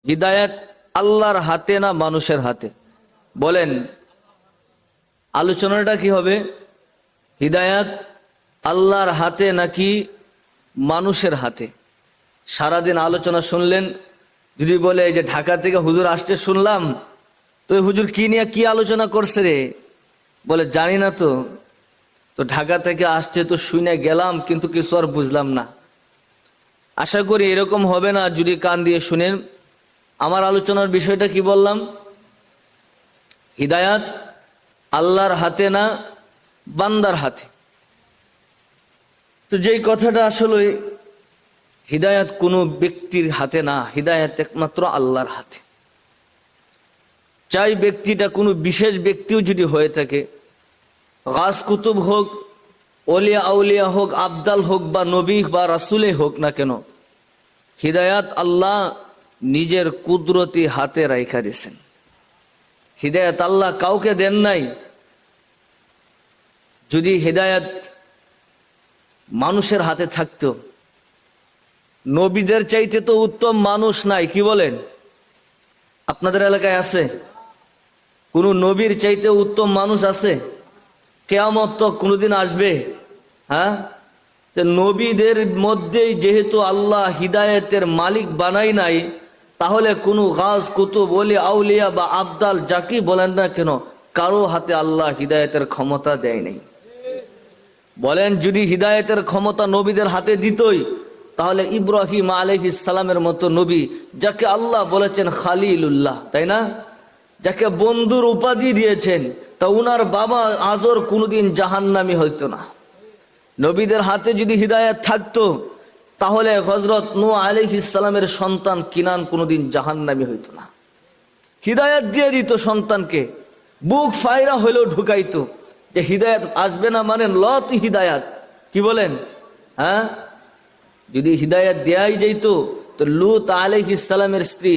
হিদায়াত আল্লাহর হাতে না মানুষের হাতে? বলেন, আলোচনাটা কি হবে? হিদায়াত আল্লাহর হাতে নাকি মানুষের হাতে? সারাদিন আলোচনা শুনলেন, যদি বলে এই যে ঢাকা থেকে হুজুর আসছে শুনলাম, তো হুজুর কি নিয়ে কি আলোচনা করছে রে? বলে জানি না তো, তো ঢাকা থেকে আসছে তো শুনে গেলাম, কিন্তু কিছু আর বুঝলাম না। আশা করি এরকম হবে না যদি কান দিয়ে শুনেন। আমার আলোচনার বিষয়টা কি বললাম? হিদায়াত আল্লাহর হাতে না বান্দার হাতে। তো যেই কথাটা আসলে হিদায়াত কোনো ব্যক্তির হাতে না, হিদায়াত একমাত্র আল্লাহর হাতে। চাই ব্যক্তিটা কোনো বিশেষ ব্যক্তিও যদি হয়ে থাকে, গাছ কুতুব হোক, ওলিয়া আউলিয়া হোক, আবদাল হোক, বা নবী বা রাসূলে হোক না কেন, হিদায়াত আল্লাহ নিজের কুদরতি হাতে রাইখা দিয়েছেন। হিদায়াত আল্লাহ কাউকে দেন নাই। যদি হিদায়াত মানুষের হাতে থাকতো, নবীদের চাইতে তো উত্তম মানুষ নাই, কি বলেন? আপনাদের এলাকায় আছে কোন নবীর চাইতে উত্তম মানুষ আছে? কিয়ামত তো কোনদিন আসবে, হ্যাঁ? তো নবীদের মধ্যেই যেহেতু আল্লাহ হিদায়াতের মালিক বানাই নাই, তাহলে কোনো গাছ কুতুব ওলি আউলিয়া বা আবদাল যাকে বলেন না কেন, কারো হাতে আল্লাহ হিদায়াতের ক্ষমতা দেয় নাই। বলেন, যদি হিদায়াতের ক্ষমতা নবীদের হাতে দিতই, তাহলে ইব্রাহিম আলাইহিস সালামের মতো নবী, যাকে আল্লাহ বলেছেন খালিলুল্লাহ, তাই না, যাকে বন্ধুর উপাধি দিয়েছেন, তা উনার বাবা আজর কোনোদিন জাহান্নামী হইতো না। নবীদের হাতে যদি হিদায়াত থাকতো, তাহলে হযরত নূহ আলাইহিস সালামের সন্তান কিনান কোনোদিন জাহান্নামী হইতো না। হিদায়াত দিয়ে দিত সন্তানকে, বুক ফায়রা হইলেও ঢুকাইতো। যে হিদায়াত আসবে না মানে লত হিদায়াত, কি বলেন? হ্যাঁ, যদি হিদায়াত দেয়াই যেত, তো লূত আলাইহিস সালামের স্ত্রী,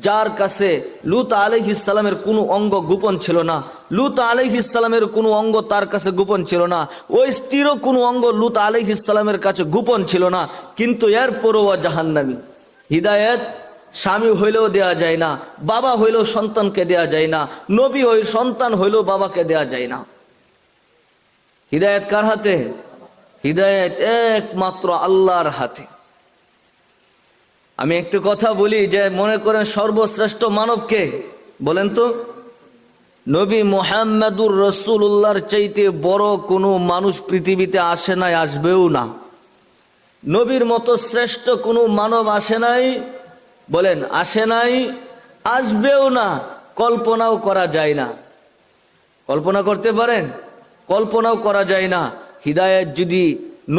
যার কাছে লূত আলাইহিস সালামের কোনো অঙ্গ গোপন ছিল না, লূত আলাইহিস সালামের কোনো অঙ্গ তার কাছে গোপন ছিল না, ওই স্ত্রীরও কোনো অঙ্গ লূত আলাইহিস সালামের কাছে গোপন ছিল না, কিন্তু এরপরও জাহান্নামী। হিদায়াত স্বামী হইলেও দেয়া যায় না, বাবা হইলেও সন্তানকে দেয়া যায় না, নবী হই সন্তান হইলেও বাবাকে দেয়া যায় না। হিদায়াত কার হাতে? হিদায়াত একমাত্র আল্লাহর হাতে। আমি একটু কথা বলি, যে মনে করেন সর্বশ্রেষ্ঠ মানবকে বলেন তো? নবী মুহাম্মদুর রাসূলুল্লাহর চাইতে বড় কোনো মানুষ পৃথিবীতে আসে নাই, আসবেও না। নবীর মতো শ্রেষ্ঠ কোনো মানব আসে নাই, বলেন আসে নাই, আসবেও না, কল্পনাও করা যায় না। কল্পনা করতে পারেন? কল্পনাও করা যায় না। হিদায়াত যদি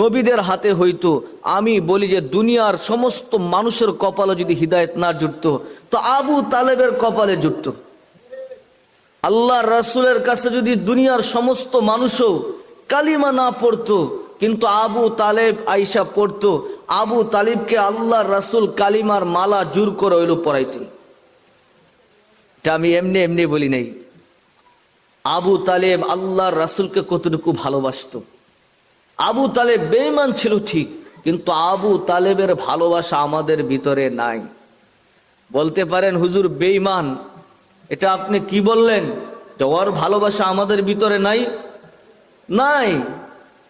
নবীদের হাতে হইতো, আমি বলি যে দুনিয়ার সমস্ত মানুষের কপালে যদি হিদায়াত না জুটতো, তো আবু তালেবের কপালে জুটতো। আল্লাহ রাসূলের কাছে যদি দুনিয়ার সমস্ত মানুষও কালিমা না পড়তো, কিন্তু আবু তালেব আইসা পড়তো, আবু তালিবকে আল্লাহ রাসূল কালিমার মালা জোর করে হইল পড়াইতেন। এটা আমি এমনি এমনি বলি নাই। আবু তালেব আল্লাহর রাসূলকে কতটুকু ভালোবাসতো। আবু তালেব বেঈমান ছিল ঠিক, কিন্তু আবু তালেবের ভালোবাসা আমাদের ভিতরে নাই। বলতে পারেন হুজুর বেঈমান, এটা আপনি কি বললেন? যে ওর ভালোবাসা আমাদের ভিতরে নাই? নাই,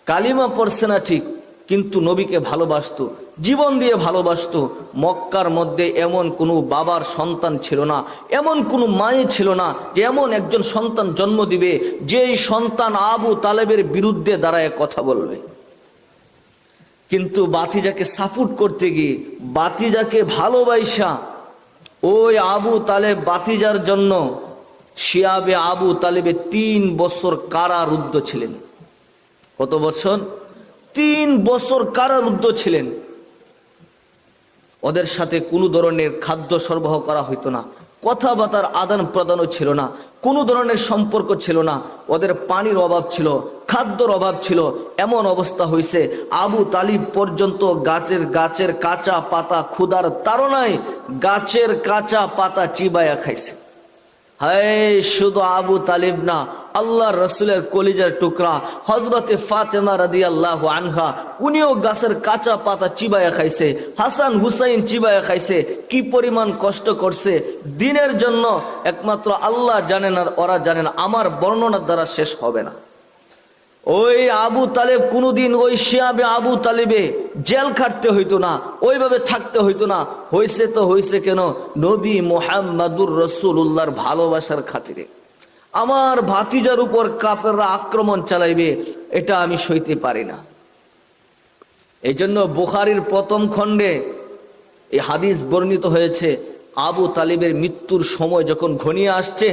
কালিমা পড়ছে না ঠিক, কিন্তু নবীকে ভালোবাসতো, জীবন দিয়ে ভালোবাসতো। মক্কার মধ্যে এমন কোনো বাবার সন্তান ছিল না, এমন কোনো মায়ে ছিল না যে এমন একজন সন্তান জন্ম দিবে যেই সন্তান আবু তালেবের বিরুদ্ধে দাঁড়ায় কথা বলবে। কিন্তু বাতিজাকে সাপোর্ট করতে গিয়ে, বাতিজাকে ভালোবাসা, ওই আবু তালেব বাতিজার জন্য শিয়াবে আবু তালেবে 3 বছর কারারুদ্ধ ছিলেন। কত বছর? 3 বছর কারারুদ্ধ ছিলেন। ওদের সাথে কোনো ধরনের খাদ্য সরবরাহ করা হইতো না, কথাবার্তার আদান প্রদানও ছিল না, কোনো ধরনের সম্পর্ক ছিল না। ওদের পানির অভাব ছিল, খাদ্যর অভাব ছিল। এমন অবস্থা হয়েছে, আবু তালিব পর্যন্ত গাছের কাঁচা পাতা, ক্ষুধার তাড়নায় গাছের কাঁচা পাতা চিবায়া খাইছে। হায় শুধু আবু তালিব না, আল্লাহর রসুলের কলিজার টুকরা হযরতে ফাতেমা রাদিয়াল্লাহু আনহা, উনিও গাছের কাঁচা পাতা চিবায়া খাইছে, হাসান হুসাইন চিবায়া খাইছে। কি পরিমাণ কষ্ট করছে দিনের জন্য একমাত্র আল্লাহ জানেন আর ওরা জানেন, আমার বর্ণনার দ্বারা শেষ হবে না। ওই আবু তালেব কোনোদিন ওই শিয়াবে আবু তালেবে জেল খাটতে হইতো না, ওইভাবে থাকতে হইতো না। হয়েছে তো হয়েছে কেন? নবী মুহাম্মাদুর রাসূলুল্লাহর ভালোবাসার খাতিরে। আমার ভাতিজার উপর কাফেররা আক্রমণ চালাইবে, এটা আমি সইতে পারি না। এই জন্য বুখারীর প্রথম খণ্ডে এই হাদিস বর্ণিত হয়েছে, আবু তালিবের মৃত্যুর সময় যখন ঘনিয়ে আসছে,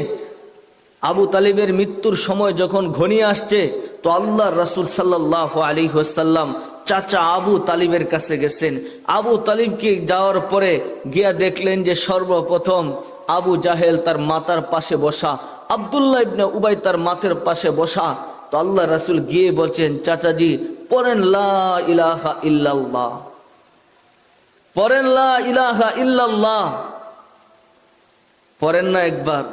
আবু তালিবের মৃত্যুর সময় যখন ঘনিয়ে আসছে, তো আল্লাহর রাসূল সাল্লাল্লাহু আলাইহি ওয়াসাল্লাম চাচা আবু তালিবের কাছে গেছেন। আবু তালিবকে যাওয়ার পরে গিয়া দেখলেন যে সর্বপ্রথম আবু জাহেল তার মাথার পাশে বসা, আব্দুল্লাহ ইবনে উবাই তার মাথার পাশে বসা। তো আল্লাহ রাসূল গিয়ে বলছেন, চাচাজি পড়েন লা ইলাহা ইল্লাল্লাহ, পড়েন লা ইলাহা ইল্লাল্লাহ, পড়েন না একবার।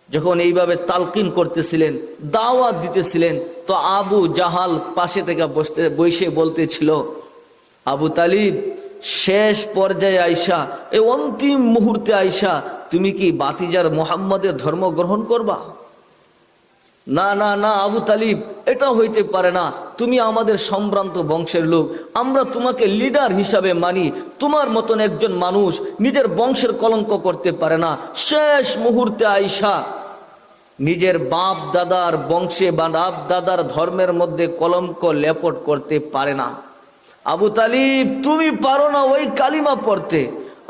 যখন এইভাবে তালকিন করতেছিলেন, দাওয়াত দিতেছিলেন, তো আবু জাহাল পাশে থেকে বসে বলতেছিল, আবু তালিব শেষ পর্যায়ে আইসা, এই অন্তিম মুহূর্তে আইসা তুমি কি বাতিজার মুহাম্মাদের ধর্ম গ্রহণ করবা? না না না আবু তালিব, এটা হইতে পারে না, তুমি আমাদের সম্ভ্রান্ত বংশের লোক, আমরা তোমাকে লিডার হিসাবে মানি। তোমার মতন একজন মানুষ নিজের বংশের কলঙ্ক করতে পারে না। শেষ মুহূর্তে আইসা নিজের বাপ দাদার বংশে বা বাপ দাদার ধর্মের মধ্যে কলঙ্ক লেপট করতে পারে না। আবু তালিব তুমি পারো না ওই কালিমা পড়তে।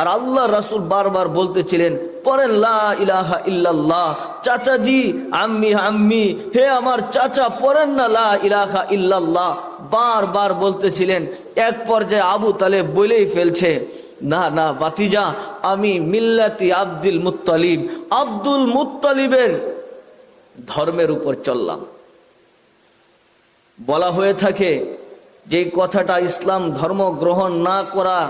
আর আল্লাহ রাসূল বারবার বলতেছিলেন, পড়েন লা ইলাহা ইল্লাল্লাহ। চাচাজি আম্মি আম্মি, হে আমার চাচা পড়েন না লা ইলাহা ইল্লাল্লাহ, বারবার বলতেছিলেন। এক পর্যায়ে আবু তালেব বলেই ফেলছে, না না ভাতিজা, আমি মিল্লাতি আব্দুল মুত্তালিব, আব্দুল মুত্তালিবের ধর্মের উপর চললাম। বলা হয়ে থাকে যে কথাটা ইসলাম ধর্ম গ্রহণ না করা,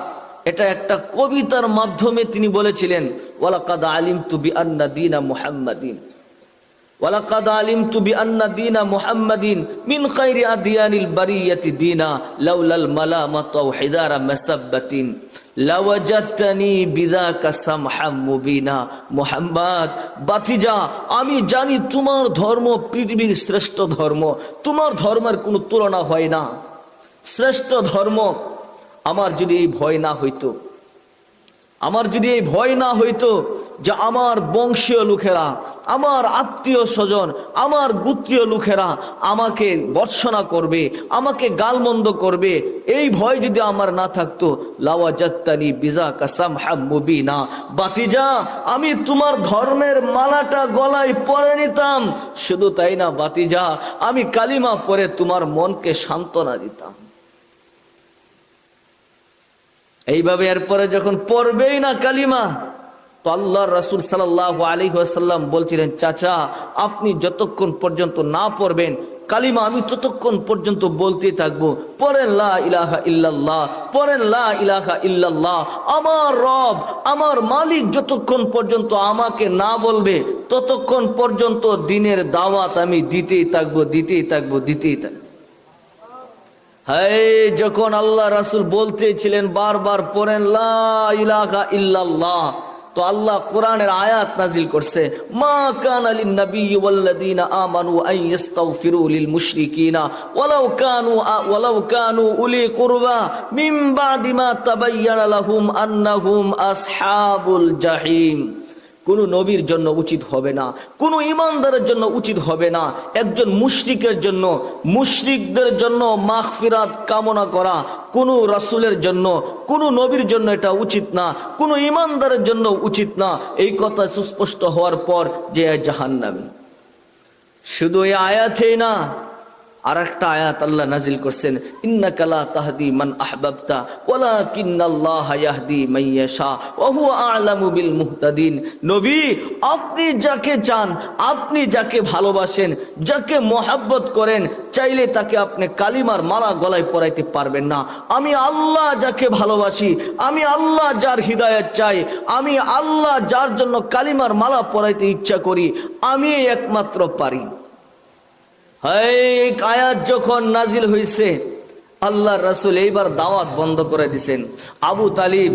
এটা একটা কবিতার মাধ্যমে তিনি বলেছিলেন, ওয়ালাকাদ আলিমতু বিআন্না দীনা মুহাম্মাদিন, ওয়ালাকাদ আলিমতু বিআন্না দীনা মুহাম্মাদিন মিন খায়রি আদিয়ানিল বারিয়াতি দীনা লাউলাল মালামাতু ওয়া হিদারা মাসাব্বাতিন লাওয়াজাতনি বিযাকা সামহাম মুবিনা। মুহাম্মদ বাতিজা, আমি জানি তোমার ধর্ম পৃথিবীর শ্রেষ্ঠ ধর্ম, তোমার ধর্মের কোনো তুলনা হয় না, শ্রেষ্ঠ ধর্ম। আমার যদি এই ভয় না হইতো, আমার যদি এই ভয় না হইতো যে আমার বংশীয় লোকেরা, আমার আত্মীয় স্বজন, আমার গোত্রীয় লোকেরা আমাকে ভর্ৎসনা করবে, আমাকে গালমন্দ করবে, এই ভয় যদি আমার না থাকতো, লাওয়াজাত্তানি বিযাকা সামহাম মুবিনা। বাতিজা, আমি তোমার ধর্মের মালাটা গলায় পরে নিতাম। শুধু তাই না বাতিজা, আমি কালিমা পড়ে তোমার মনকে সান্ত্বনা দিতাম। এইভাবে এরপরে যখন পড়বেই না কালিমা, তো আল্লাহর রাসূল সাল্লাল্লাহু আলাইহি ওয়াসাল্লাম বলছিলেন, চাচা আপনি যতক্ষণ পর্যন্ত না পড়বেন কালিমা, আমি ততক্ষণ পর্যন্ত বলতেই থাকবো, পড়েন লা ইলাহা ইল্লাল্লাহ, পড়েন লা ইলাহা ইল্লাল্লাহ। আমার রব, আমার মালিক যতক্ষণ পর্যন্ত আমাকে না বলবে, ততক্ষণ পর্যন্ত দিনের দাওয়াত আমি দিতেই থাকবো, দিতেই থাকবো, দিতেই থাকবো। হায়, যখন আল্লাহ রাসূল বলতেছিলেন বারবার পড়েন লা ইলাহা ইল্লাল্লাহ, তো আল্লাহ কোরআনের আয়াত নাজিল করছে, মা কানা লিন নাবিয়্যি ওয়াল্লাযীনা আমানু আন ইস্তাগফিরু লিল মুশরিকিনা ওয়ালাউ কানু উলি কুরবা মিন বাদি মা তাবায়্যানা লাহুম আন্নাহুম আসহাবুল জাহিম। কোন নবীর জন্য উচিত হবে না, কোন ইমানদারের জন্য উচিত হবে না একজন মুশরিকের জন্য, মুশরিকদের জন্য মাগফিরাত কামনা করা। কোন রাসূলের জন্য, কোন নবীর জন্য এটা উচিত না, কোন ইমানদারের জন্য উচিত না। এই কথা সুস্পষ্ট হওয়ার পর যে জাহান্নামী। শুধু এই আয়াতেই না, আর একটা আয়াত আল্লাহ নাজিল করছেন, ইন্নাকা লা তাহদি মান আহবাবতা ওয়ালাকিন্নাল্লাহা ইয়াহদি মান ইয়াশা ওয়া হুয়া আ'লামু বিল মুহতাদিন। নবী, আপনি যাকে চান, আপনি যাকে ভালোবাসেন, যাকে মহব্বত করেন, চাইলে তাকে আপনি কালিমার মালা গলায় পরাইতে পারবেন না। আমি আল্লাহ যাকে ভালোবাসি, আমি আল্লাহ যার হিদায়াত চাই, আমি আল্লাহ যার জন্য কালিমার মালা পরাইতে ইচ্ছা করি, আমি একমাত্র পারি। এই আয়াত যখন নাজিল হয়েছে, আল্লাহর রাসূল এইবার দাওয়াত বন্ধ করে দিয়েছেন। আবু তালিব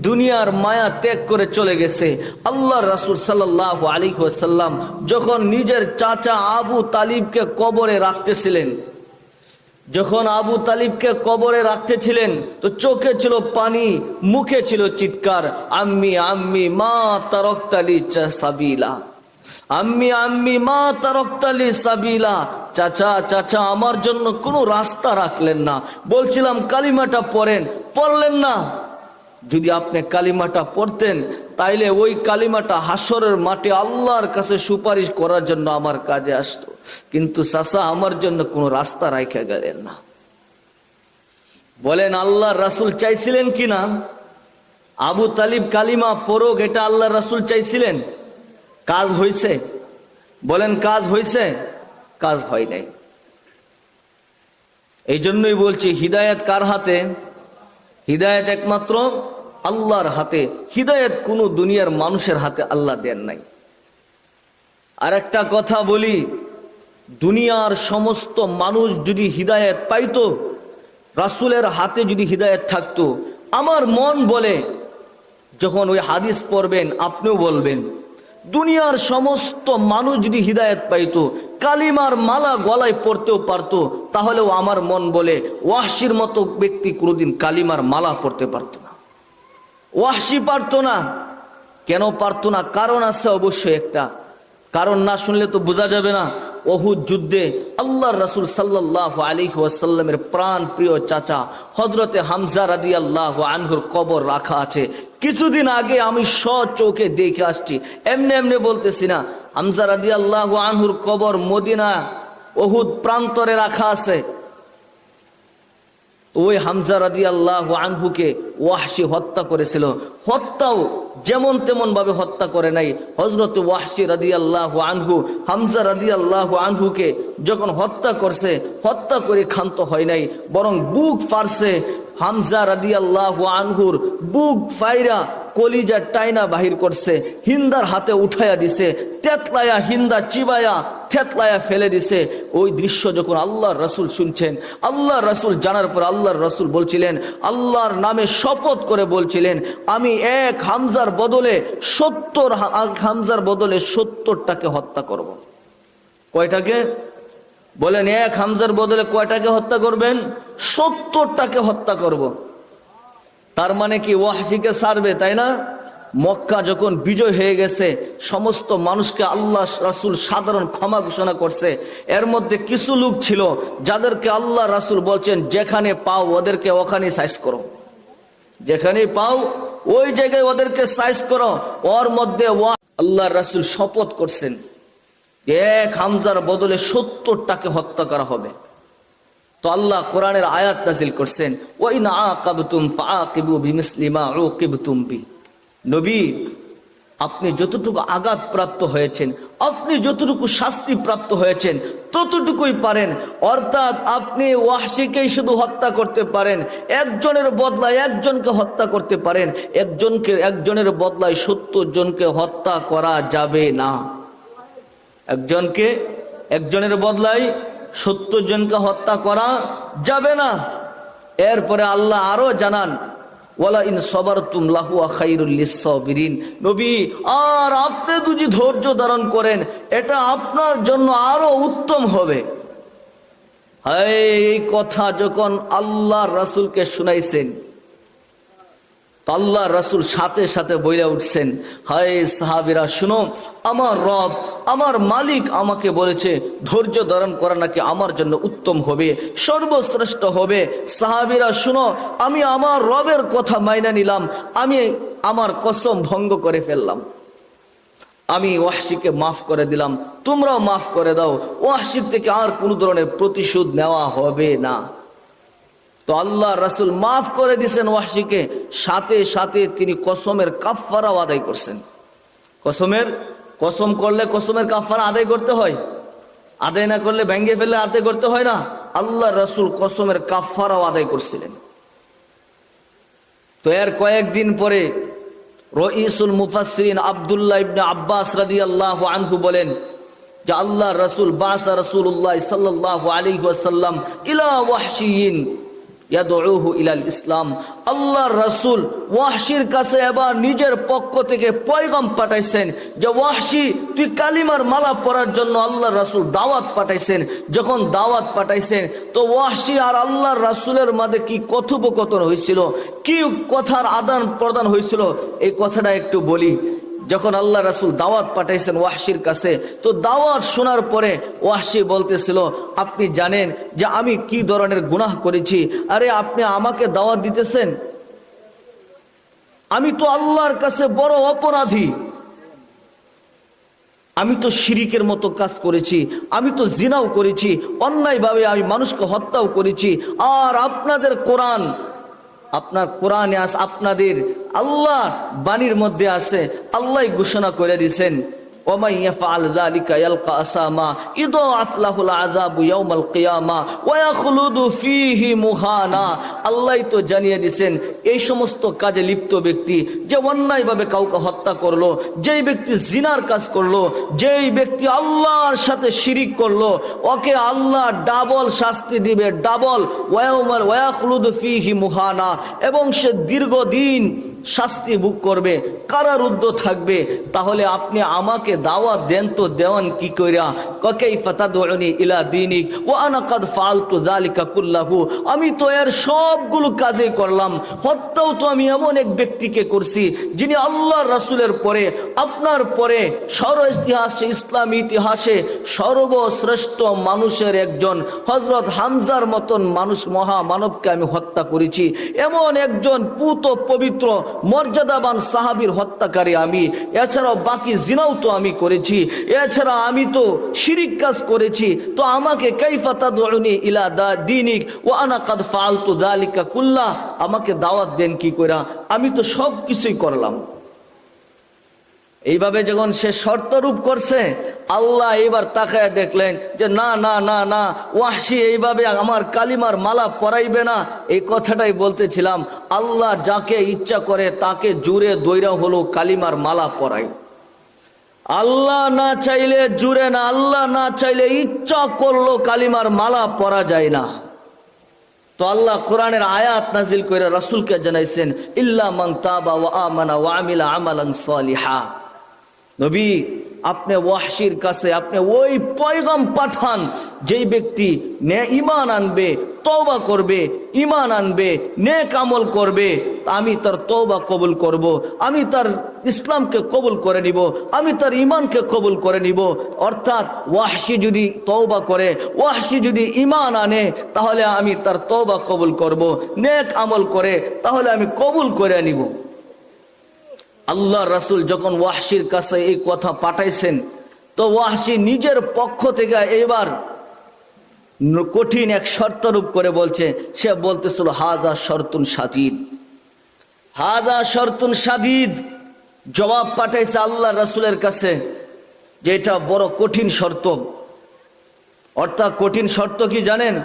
দুনিয়ার মায়া ত্যাগ করে চলে গেছে। আল্লাহর রাসূল সাল্লাল্লাহু আলাইহি ওয়াসাল্লাম যখন নিজের চাচা আবু তালিবকে কবরে রাখতেছিলেন, যখন আবু তালিবকে কবরে রাখতেছিলেন, তো চোখে ছিল পানি, মুখে ছিল চিৎকার, আম্মি আম্মি মা তারাকতালি সাবিলা, আম্মি আম্মি মা তারাকতালি সাবিলা। চাচা চাচা, আমার জন্য কোনো রাস্তা রাখলেন না। বলছিলাম কালিমাটা পড়েন, পড়লেন না। যদি আপনি কালিমাটা পড়তেন, তাইলে ওই কালিমাটা হাসরের মাঠে আল্লাহর কাছে সুপারিশ করার জন্য আমার কাজে আসতো। কিন্তু চাচা আমার জন্য কোনো রাস্তা রাখা গেলেন না। বলেন আল্লাহর রাসূল চাইছিলেন কিনা আবু তালিব কালিমা পড়ুক? এটা আল্লাহর রাসূল চাইছিলেন? কাজ হয়েছে? বলেন কাজ হয়েছে? কাজ হয় নাই। এই জন্যই বলছি, হিদায়াত কার হাতে? হিদায়াত একমাত্র আল্লাহর হাতে। হিদায়াত কোনো দুনিয়ার মানুষের হাতে আল্লাহ দেন নাই। আর একটা কথা বলি, দুনিয়ার সমস্ত মানুষ যদি হিদায়াত পাইতো, রাসূলের হাতে যদি হিদায়াত থাকতো, আমার মন বলে, যখন ওই হাদিস পড়বেন আপনিও বলবেন, দুনিয়ার সমস্ত মানুষ যদি হিদায়াত পাইতো, কালিমার মালা গলায় পড়তেও পারতো, তাহলেও আমার মন বলে ওয়াহশির মতো ব্যক্তি কোনোদিন কালিমার মালা পড়তে পারতো না। ওয়াহশি পারতো না। কেন পারতো না? কারণ আছে অবশ্যই একটা। কারণ না শুনলে তো বোঝা যাবে না। উহুদ যুদ্ধে আল্লাহর রাসূল সাল্লাল্লাহু আলাইহি ওয়াসাল্লামের প্রাণ প্রিয় চাচা হযরতে হামজা রাদিয়াল্লাহু আনহুর কবর রাখা আছে। কিছুদিন আগে আমি চোখে দেখে আসছি, এমনি এমনি বলতেছি না। হামজা রাদিয়াল্লাহু আনহুর কবর মদিনা উহুদ প্রান্তরে রাখা আছে। ওই হামজা রাদিয়াল্লাহু আনহুকে ওয়াহশি হত্যা করেছিল। হত্যাও যেমন তেমন ভাবে হত্যা করে নাই। হযরত ওয়াহশি রাদিয়াল্লাহু আনহু হামজা রাদিয়াল্লাহু আনহুকে যখন হত্যা করছে, হত্যা করে ক্ষান্ত হয় নাই, বরং বুক ফাড়ছে। হামজা রাদিয়াল্লাহু আনহুর বুক ফাইরা কলিজা টাইনা বাহির করছে, হিন্দার হাতে উঠাইয়া দিছে, তেতলায়া হিন্দা চিবায়া থেতলায়া ফেলে দিছে। ওই দৃশ্য যখন আল্লাহর রাসূল শুনছেন, আল্লাহর রাসূল জানার পর আল্লাহর রাসূল বলছিলেন, আল্লাহর নামে শপথ করে বলছিলেন, আমি এক হামজার বদলে 70টাকে হত্যা করব। কয়টাকে? বলেন এক হামজার বদলে কয়টাকে হত্যা করবেন? 70টাকে হত্যা করব। তার মানে কি ওয়াহশিকে ছাড়বে, তাই না? মক্কা যখন বিজয় হয়ে গেছে, সমস্ত মানুষকে আল্লাহ রাসূল সাধারণ ক্ষমা ঘোষণা করছে। এর মধ্যে কিছু লোক ছিল যাদেরকে আল্লাহ রাসূল বলছেন, যেখানে পাও ওদেরকে ওখানে সাইজ করো, যেখানে পাও ওই জায়গায় ওদেরকে সাইজ করো। ওর মধ্যে আল্লাহ রাসূল শপথ করছেন, এক হামজার বদলে 70টাকে হত্যা করা হবে। তো আল্লাহ কোরআনের আয়াত নাজিল করছেন, ওয়া ইন আকাবতুম ফাআকিবু বিমিসলি মা উকিবতুম বি। নবী, আপনি যতটুকু আঘাত প্রাপ্ত হয়েছেন, আপনি যতটুকু শাস্তি প্রাপ্ত হয়েছেন, ততটুকুই পারেন। অর্থাৎ আপনি ওয়াহশিকেই শুধু হত্যা করতে পারেন, একজনের বদলায় একজনকে হত্যা করতে পারেন। একজনের বদলায় 70 জনকে হত্যা করা যাবে না। একজনের বদলায় 70 জনকে হত্যা করা যাবে না। এরপরে আল্লাহ আরো জানান, ওয়ালা ইন সাবারতুম লাহুয়া খায়রুল লিস-সাবিরিন। নবী, আর আপনি যদি ধৈর্য ধারণ করেন, এটা আপনার জন্য আরো উত্তম হবে। এই কথা যখন আল্লাহর রাসূলকে শুনাইছেন, আল্লাহর রাসূল সাথে সাথে বইলা উঠছেন, হায় সাহাবীরা শুনো, আমার রব, আমার মালিক আমাকে বলেছে ধৈর্য ধারণ করা নাকি আমার জন্য উত্তম হবে, সর্বশ্রেষ্ঠ হবে। সাহাবীরা শুনো, আমি আমার রবের কথা মাইনা নিলাম, আমি আমার কসম ভঙ্গ করে ফেললাম। আমি ওয়াহশিকে মাফ করে দিলাম, তোমরাও মাফ করে দাও, ওয়াহশির থেকে আর কোনো ধরনের প্রতিশোধ নেওয়া হবে না। তো আল্লাহ রাসূল মাফ করে দিয়েছেন ওয়াহশিকে, সাথে সাথে তিনি কসমের কাফারাও আদায় করছেন। কসম করলে কসমের কাফারা আদায় করতে হয়, আদায় না করলে ভেঙে ফেললে আদায় করতে হয় না। আল্লাহ রাসূল কসমের কাফারাও আদায় করছিলেন। তো এর কয়েকদিন পরে রইসুল মুফাসসিরিন আব্দুল্লাহ ইবনে আব্বাস রাদিয়াল্লাহু আনহু বলেন যে আল্লাহ রাসূল বাসা রাসূলুল্লাহ সাল্লাল্লাহু আলাইহি ওয়াসাল্লাম ইলা ওয়াহশিয়িন ইয়াদউহু ইলাল ইসলাম। আল্লাহ রাসূল ওয়াহশির কাছে এবার নিজের পক্ষ থেকে পয়গাম পাঠাইছেন যে ওয়াহশি, তুই কালিমার মালা পরার জন্য আল্লাহ রাসূল দাওয়াত পাঠাইছেন। যখন দাওয়াত পাঠাইছেন তো ওয়াহশি আর আল্লাহ রাসূলের মাঝে কি কথোপকথন হয়েছিল, কি কথার আদান প্রদান হয়েছিল, এই কথাটা একটু বলি। যখন আল্লাহ রাসূল দাওয়াত পাঠাইছেন ওয়াহশির কাছে, তো দাওয়াত শোনার পরে ওয়াহশি বলতেছিল, আপনি জানেন যে আমি কি ধরনের গুনাহ করেছি? আরে আপনি আমাকে দাওয়াত দিতেছেন? আমি তো আল্লাহর কাছে বড় অপরাধী, আমি তো শিরিকের মতো কাজ করেছি, আমি তো জিনাও করেছি, অন্যায়ভাবে আমি মানুষকে হত্যাও করেছি। আর আপনাদের কোরআন, আপনার কোরআনে আছে, আপনাদের আল্লাহ বাণীর মধ্যে আছে, আল্লাহ ঘোষণা করে দিয়েছেন ওমাই ইয়াফআল যালিকা ইয়ালকা আসামা ইদাআফ লাহুল আযাবু ইয়াউমাল কিয়ামা ওয়া ইয়াখলুদু ফীহি মুহানা। আল্লাহ তো জানিয়ে দিয়েছেন এই সমস্ত কাজে লিপ্ত ব্যক্তি, যে অন্যায়ভাবে কাউকে হত্যা করলো, যেই ব্যক্তি জিনার কাজ করলো, যেই ব্যক্তি আল্লাহর সাথে শিরিক করলো, ওকে আল্লাহ ডাবল শাস্তি দিবে, ডাবল ওয়া ইয়াখলুদু ফীহি মুহানা, এবং সে দীর্ঘদিন শাস্তি ভোগ করবে, কারারুদ্ধ থাকবে। তাহলে আপনি আমাকে দাওয়াত দেন তো দেওয়ান কি কইরা? কাইফা তাদউনি ইলা দীনিক ওয়া আনা কাদ ফাআলতু যালিকা কুল্লাহু। আমি তো এর সবগুলো কাজই করলাম, হত্যাও তো আমি এমন এক ব্যক্তিকে করছি যিনি আল্লাহর রাসূলের পরে, আপনার পরে সর্ব ইতিহাসে, ইসলামী ইতিহাসে সর্বশ্রেষ্ঠ মানুষের একজন হযরত হামজার মতন মানুষ, মহামানবকে আমি হত্যা করেছি। এমন একজন পুত পবিত্র মর্যাদাবান সাহাবীর হত্যাকারী আমি। এছাড়াও বাকি জিনাও তো আমি করেছি, এছাড়া আমি তো শিরিক কাজ করেছি। তো আমাকে কাইফা তাদউনি ইলা দীনিক ওয়া আনা কাদ ফাআলতু যালিকা কুল্লা, আমাকে দাওয়াত দেন কি কইরা? আমি তো সব কিছুই করলাম। এইভাবে যখন সে শর্তরূপ করছে, আল্লাহ এবার তাকায় দেখলেন যে না না না না, ওয়াহশি এইভাবে আমার কালিমার মালা পরাইবে না। এই কথাটাই বলতেছিলাম, আল্লাহ যাকে ইচ্ছা করে তাকে জুড়ে দইরা হলো কালিমার মালা পরাই। আল্লাহ না চাইলে জুড়ে না, আল্লাহ না চাইলে ইচ্ছা করলো কালিমার মালা পরা যায় না। তো আল্লাহ কোরআনের আয়াত নাজিল করে রাসূলকে জানাইছেন ইল্লা মান তাবা ওয়া আমানা ওয়া আমিলা আমালান সালিহা। নবী, আপনি ওয়াহশির কাছে আপনি ওই পয়গাম পাঠান, যেই ব্যক্তি ঈমান আনবে, তওবা করবে, ঈমান আনবে, নেক আমল করবে, আমি তার তওবা কবুল করব, আমি তার ইসলামকে কবুল করে নিব, আমি তার ঈমানকে কবুল করে নিব। অর্থাৎ ওয়াহশি যদি তওবা করে, ওয়াহশি যদি ঈমান আনে, তাহলে আমি তার তওবা কবুল করব, নেক আমল করে তাহলে আমি কবুল করে নিব। আল্লাহ রাসূল যখন ওয়াহশির কাছে এই কথা পাঠাইছেন, তো ওয়াহশি নিজের পক্ষ থেকে এবার কঠিন এক শর্তরূপ করে বলছে। সে বলতেছিল হাজা শর্তুন শাদীদ, হাজা শর্তুন শাদীদ। জবাব পাঠাইছে আল্লাহ রাসূলের কাছে যে এটা বড় কঠিন শর্ত। অর্থাৎ কঠিন শর্ত কি জানেন?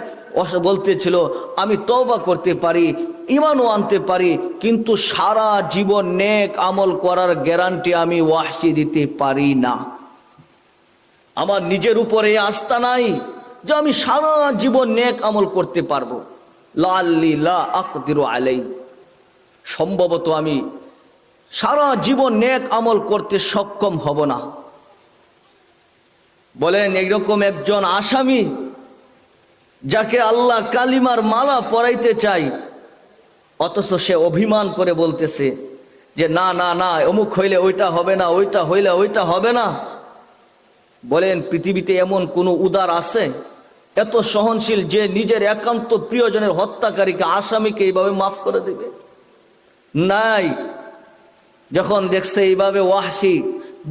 বলতেছিল আমি তওবা করতে পারি, ঈমানও আনতে পারি, কিন্তু সারা জীবন নেক আমল করার গ্যারান্টি আমি ওয়াহশি দিতে পারি না। আমার নিজের উপরে আস্থা নাই যে আমি সারা জীবন নেক আমল করতে পারবো। লাআল্লি লা আকদিরু আলাই, সম্ভবত আমি সারা জীবন নেক আমল করতে সক্ষম হব না। বলেন, এইরকম একজন আসামি যাকে আল্লাহ কালিমার মালা পরাইতে চাই, অথচ সে অভিমান করে বলতেছে যে না না না, অমুক হইলে ওইটা হবে না, ওইটা হইলে ওইটা হবে না। বলেন, পৃথিবীতে এমন কোনো উদার আছে এত সহনশীল যে নিজের একান্ত প্রিয়জনের হত্যাকারীকে, আসামিকে এইভাবে মাফ করে দেবে? নাই। যখন দেখছে এইভাবে ওয়াহশি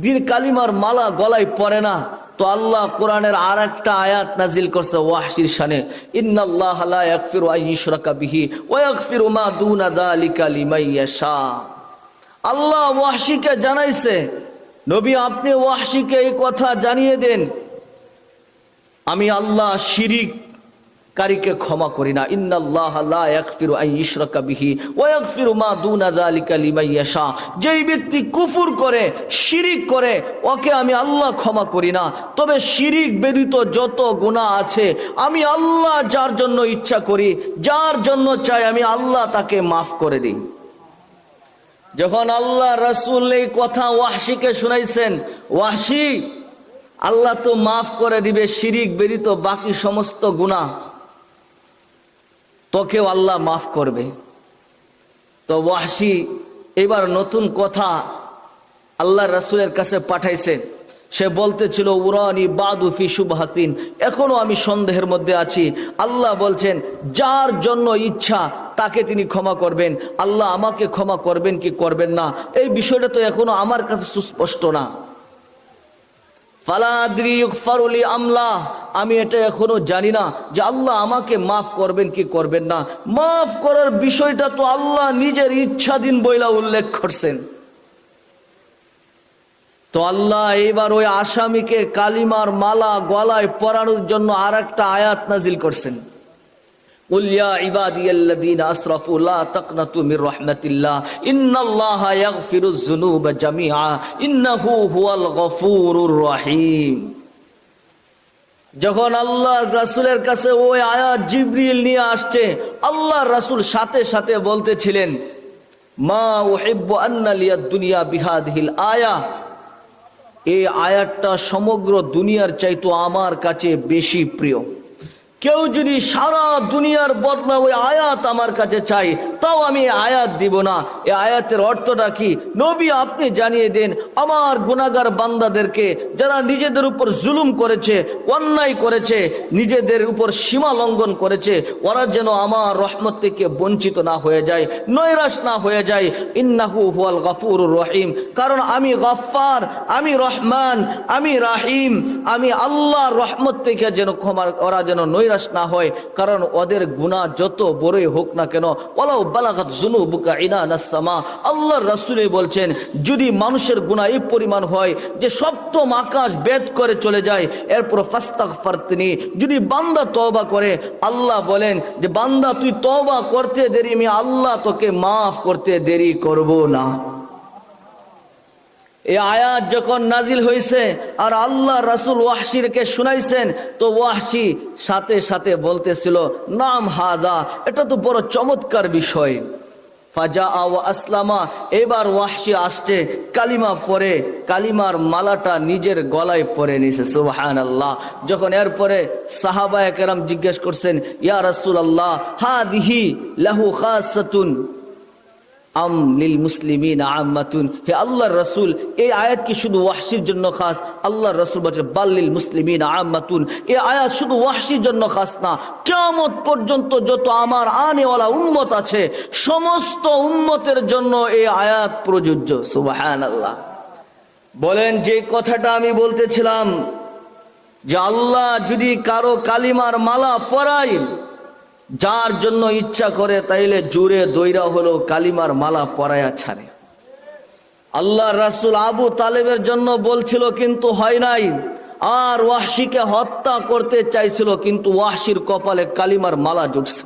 দিন কালিমার মালা গলায় পরে না, তো আল্লাহ কোরআনের আর একটা আয়াত নাজিল করছে ওয়াহশির শানে, ইন্নাল্লাহা লা ইয়াগফিরু আন ইউশরাকা বিহি ওয়া ইয়াগফিরু মা দুনা যালিকা লিমান ইয়াশা। আল্লাহ ওয়াহশিকে জানাইছে, নবী আপনি ওয়াহশিকে এই কথা জানিয়ে দেন, আমি আল্লাহ শিরিককারীকে ক্ষমা করি না। ইন্নাল্লাহা লা ইয়াগফিরু আন ইউশরাকা বিহি ওয়া ইয়াগফিরু মা দুনা যালিকা লিমান ইয়াশা। যেই ব্যক্তি কুফর করে, শিরিক করে, ওকে আমি আল্লাহ ক্ষমা করি না। তবে শিরিক ব্যতীত যত গুনাহ আছে আমি আল্লাহ যার জন্য ইচ্ছা করি, যার জন্য চাই, আমি আল্লাহ তাকে মাফ করে দিই। যখন আল্লাহ রাসূল এই কথা ওয়াহশিকে শুনাইছেন, ওয়াহশি আল্লাহ তো মাফ করে দিবে শিরিক ব্যতীত বাকি সমস্ত গুনাহ, তোকেও আল্লাহ মাফ করবে। তো ওয়াহশি এবার নতুন কথা আল্লাহ রাসূলের কাছে পাঠাইছে। সে বলতেছিল উরানি বাদু ফি শুবহাতিন, এখনো আমি সন্দেহের মধ্যে আছি। আল্লাহ বলছেন যার জন্য ইচ্ছা তাকে তিনি ক্ষমা করবেন। আল্লাহ আমাকে ক্ষমা করবেন কি করবেন না এই বিষয়টা তো এখনো আমার কাছে সুস্পষ্ট না। ফালা আদরি ইগফারু লি আমলা, আমি এটা এখনো জানি না যে আল্লাহ আমাকে মাফ করবেন কি করবেন না। মাফ করার বিষয়টা তো আল্লাহ নিজের ইচ্ছাধীন বইলা উল্লেখ করছেন। তো আল্লাহ এইবার ওই আসামিকে কালিমার মালা গলায় পরানোর জন্য আর একটা আয়াত নাজিল করছেন, কুল ইয়া ইবাদিয়াল্লাযীনা আসরাফু লা তাকনাতু মির রাহমাতিল্লাহ ইন্নাল্লাহা ইয়াগফিরুয যুনুবা জামিআ ইন্নাহু হুয়াল গফুরুর রহিম। যখন আল্লাহর রাসূলের কাছে ওই আয়াত জিবরিল নিয়ে আসছে, আল্লাহর রাসূল সাথে সাথে বলতেছিলেন মা উহিব্বু আন্না লিয়াদ দুনিয়া বিহাদিহিল আয়া, এই আয়াতটা সমগ্র দুনিয়ার চাইতো আমার কাছে বেশি প্রিয়। কেউ যদি সারা দুনিয়ার বদলা ওই আয়াত আমার কাছে চাই, তাও আমি আয়াত দিব না। এই আয়াতের অর্থটা কি নবী আপনি জানিয়ে দেন, আমার গুনাহগার বান্দাদেরকে যারা নিজেদের উপর জুলুম করেছে, অন্যায় করেছে, নিজেদের উপর সীমা লঙ্ঘন করেছে, ওরা যেন আমার রহমত থেকে বঞ্চিত না হয়ে যায়, নৈরাশ না হয়ে যায়। ইন্নাহু হুয়াল গফুরুর রহিম, কারণ আমি গফফার, আমি রহমান, আমি রাহিম, আমি আল্লাহর রহমত থেকে যেন ক্ষমা, ওরা যেন নৈরাশ না হয়। কারণ ওদের গুনাহ যত বড়ই হোক না কেন, ওয়ালাউ বালাগাত যুনুবুকা ইনানাস সামা, আল্লাহর রাসূল বলছেন যদি মানুষের গুনাহ এই পরিমাণ হয় যে সপ্তম আকাশ ভেদ করে চলে যায়, এরপর ফাস্তাগফারতনি, যদি বান্দা তওবা করে, আল্লাহ বলেন যে বান্দা তুই তওবা করতে দেরি, আমি আল্লাহ তোকে মাফ করতে দেরি করব না। এই আয়াত যখন নাজিল হয়েছে আর আল্লাহ রাসূল ওয়াহশিকে শুনাইছেন, তো ওয়াহশি সাথে সাথে বলতেছিল নাম হাদা, এটা তো বড় চমৎকার বিষয়। ফাজা ওয়া আসলামা, এবার ওয়াহশি আসছে, কালিমা পরে কালিমার মালাটা নিজের গলায় পরে নিয়েছে। সুবহানাল্লাহ। যখন এরপরে সাহাবায়ে কেরাম জিজ্ঞেস করছেন ইয়া রাসূলুল্লাহ হাদিহি লাহু খাসাতুন আম লিল মুসলিমিনা আম্মাতুন, হে আল্লাহর রাসূল এই আয়াত কি শুধু ওয়াহশির জন্য খাস? আল্লাহর রাসূল বলেন বাল্লিল মুসলিমিনা আম্মাতুন, এই আয়াত শুধু ওয়াহশির জন্য খাস না, কিয়ামত পর্যন্ত যত আমার আনেওয়ালা উম্মত আছে সমস্ত উম্মতের জন্য এই আয়াত প্রযোজ্য। সুবহানাল্লাহ। বলেন যে কথাটা আমি বলতেছিলাম যে আল্লাহ যদি কারো কালিমার মালা পরায়, যার জন্য ইচ্ছা করে তাইলে জুড়ে দইরা হলো কালিমার মালা পরায়া ছাড়ে। আল্লাহর রাসূল আবু তালেবের জন্য বলছিল কিন্তু হয় নাই, আর ওয়াহশিকে হত্যা করতে চাইছিল কিন্তু ওয়াহশির কপালে কালিমার মালা জুটছে।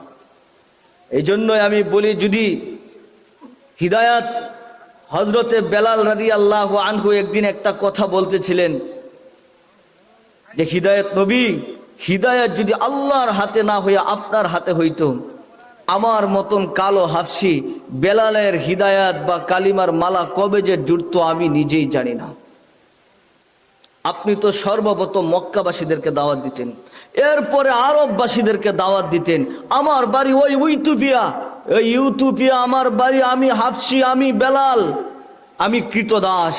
এই জন্যই আমি বলি, যদি হিদায়াত হযরতে বেলাল রাদিয়াল্লাহু আনহু একদিন একটা কথা বলতেছিলেন যে হিদায়াত নবী, হিদায়াত যদি আল্লাহর হাতে না হইয়া আপনার হাতে হইতো, আমার মতন কালো হাফসি বেলালের হিদায়াত বা কালিমার মালা কবে যে জুড়তো আমি নিজেই জানি না। আপনি তো সর্বপ্রথম মক্কাবাসীদেরকে দাওয়াত দিতেন, এরপরে আরববাসীদেরকে দাওয়াত দিতেন। আমার বাড়ি ওই ইউথিওপিয়া, আমার বাড়ি, আমি হাফসি, আমি বেলাল, আমি কৃতদাস।